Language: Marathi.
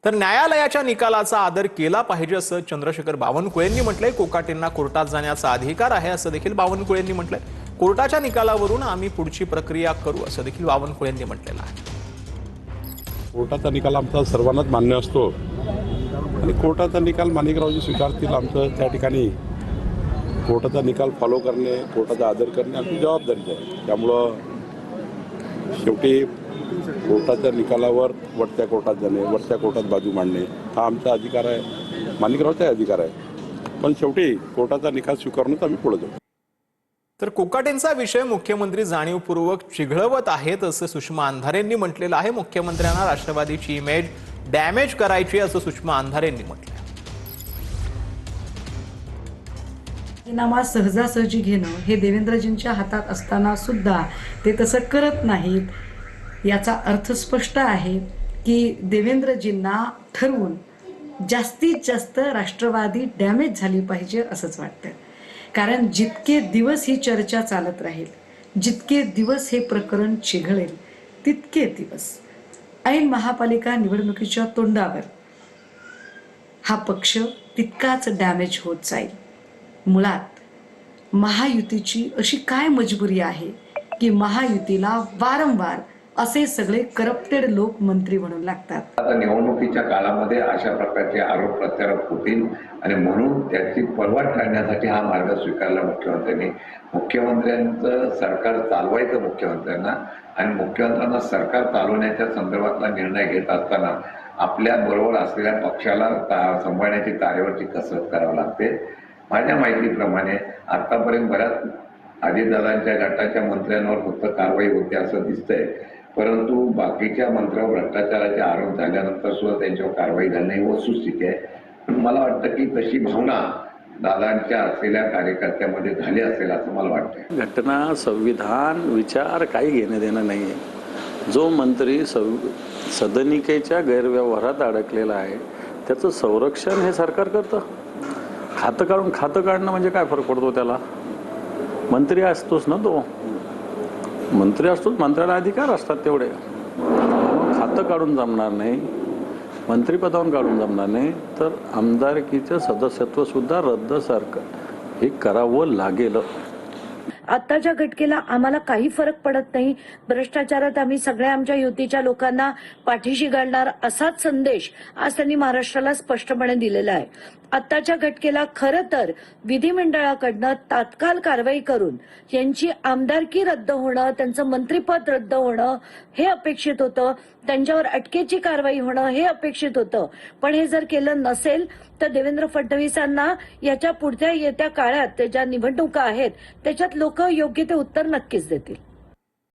तर न्यायालयाच्या निकालाचा आदर केला पाहिजे असं चंद्रशेखर बावनकुळेंनी म्हटलंय। कोकाटेंना कोर्टात जाण्याचा अधिकार आहे असं देखील बावनकुळेंनी म्हटलंय। कोर्टाच्या निकालावरून आम्ही पुढची प्रक्रिया करू असं देखील बावनकुळेंनी म्हटलेलं आहे। कोर्टाचा निकाल आमचा सर्वांनाच मान्य असतो आणि कोर्टाचा निकाल माणिकरावजी स्वीकारतील। आमचं त्या ठिकाणी कोर्टाचा निकाल फॉलो करणे, कोर्टाचा आदर करणे आमची जबाबदारी आहे। त्यामुळं शेवटी कोर्टाच्या निकालावर वरच्या कोर्टात जाणे, वरच्या कोर्टात बाजू मांडणे हा आमचा अधिकार आहे, माणिकरावचा अधिकार आहे। पण शेवटी कोर्टाचा निकाल स्वीकारूनच आम्ही पुढे जाऊ। तर कोकाटेंचा विषय मुख्यमंत्री जाणीवपूर्वक चिघळवत आहेत असं सुषमा अंधारेंनी म्हटलेलं आहे। मुख्यमंत्र्यांना राष्ट्रवादीची इमेज डॅमेज करायची असं सुषमा अंधारेंनी म्हटलं। राजीनामा सहजासहजी घेणं हे देवेंद्रजींच्या हातात असताना सुद्धा ते तसं करत नाहीत। याचा अर्थ स्पष्ट आहे की देवेंद्रजींना ठरवून जास्तीत जास्त राष्ट्रवादी डॅमेज झाली पाहिजे असंच वाटतं। कारण जितके दिवस ही चर्चा चालत राहील, जितके दिवस हे प्रकरण चिघळेल, तितके दिवस ऐन महापालिका निवडणुकीच्या तोंडावर हा पक्ष तितकाच डॅमेज होत जाईल। मुळात महायुतीची अशी काय मजबुरी आहे की महायुतीला वारंवार असे सगळे करप्टेड लोक मंत्री म्हणून लागतात। आता निवडणुकीच्या काळामध्ये अशा प्रकारचे आरोप प्रत्यारोप होतील आणि म्हणून त्याची पर्वा टाळण्यासाठी हा मार्ग स्वीकारला मुख्यमंत्र्यांनी। मुख्यमंत्र्यांचं सरकार चालवायचं मुख्यमंत्र्यांना आणि मुख्यमंत्र्यांना सरकार चालवण्याच्या संदर्भातला निर्णय घेत असताना आपल्या बरोबर असलेल्या पक्षाला सांभाळण्याची तारेवरची कसरत करावी लागते। माझ्या माहितीप्रमाणे आतापर्यंत बऱ्याच अजितदादांच्या गटाच्या मंत्र्यांवर फक्त कारवाई होते असं दिसतंय, परंतु बाकीच्या मंत्र्यांवर भ्रष्टाचाराचे आरोप झाल्यानंतर सुद्धा त्यांच्यावर कारवाई झाली नाही, वस्तुस्थिती आहे। मला वाटतं की तशी भावना दादांच्या असलेल्या कार्यकर्त्यामध्ये झाली असेल असं मला वाटतं। घटना, संविधान, विचार काही घेणं देणं नाही आहे। जो मंत्री सदनिकेच्या गैरव्यवहारात अडकलेला आहे त्याचं संरक्षण हे सरकार करतं। खातं काढणं म्हणजे काय फरक पडतो त्याला? मंत्री असतोच ना तो, मंत्री असतोच, मंत्र्याला अधिकार असतात तेवढे। खातं काढून जमणार नाही, मंत्रिपदावरून काढून जमणार नाही, तर आमदारकीचं सदस्यत्व सुद्धा रद्द सरकार हे करावं लागेल। आताच्या घटकेला आम्हाला काही फरक पडत नाही। भ्रष्टाचारात आम्ही सगळ्या आमच्या युतीच्या लोकांना पाठीशी घालणार असाच संदेश आज त्यांनी महाराष्ट्राला स्पष्टपणे दिलेला आहे। आताच्या घटकेला खरं तर विधिमंडळाकडनं तात्काळ कारवाई करून यांची आमदारकी रद्द होणं, त्यांचं मंत्रिपद रद्द होणं हे अपेक्षित होतं, त्यांच्यावर अटकेची कारवाई होणं हे अपेक्षित होतं। पण हे जर केलं नसेल तर देवेंद्र फडणवीसांना याच्या पुढच्या येत्या काळात ज्या निवडणुका आहेत त्याच्यात लोक योग्य ते उत्तर नक्कीच देतील।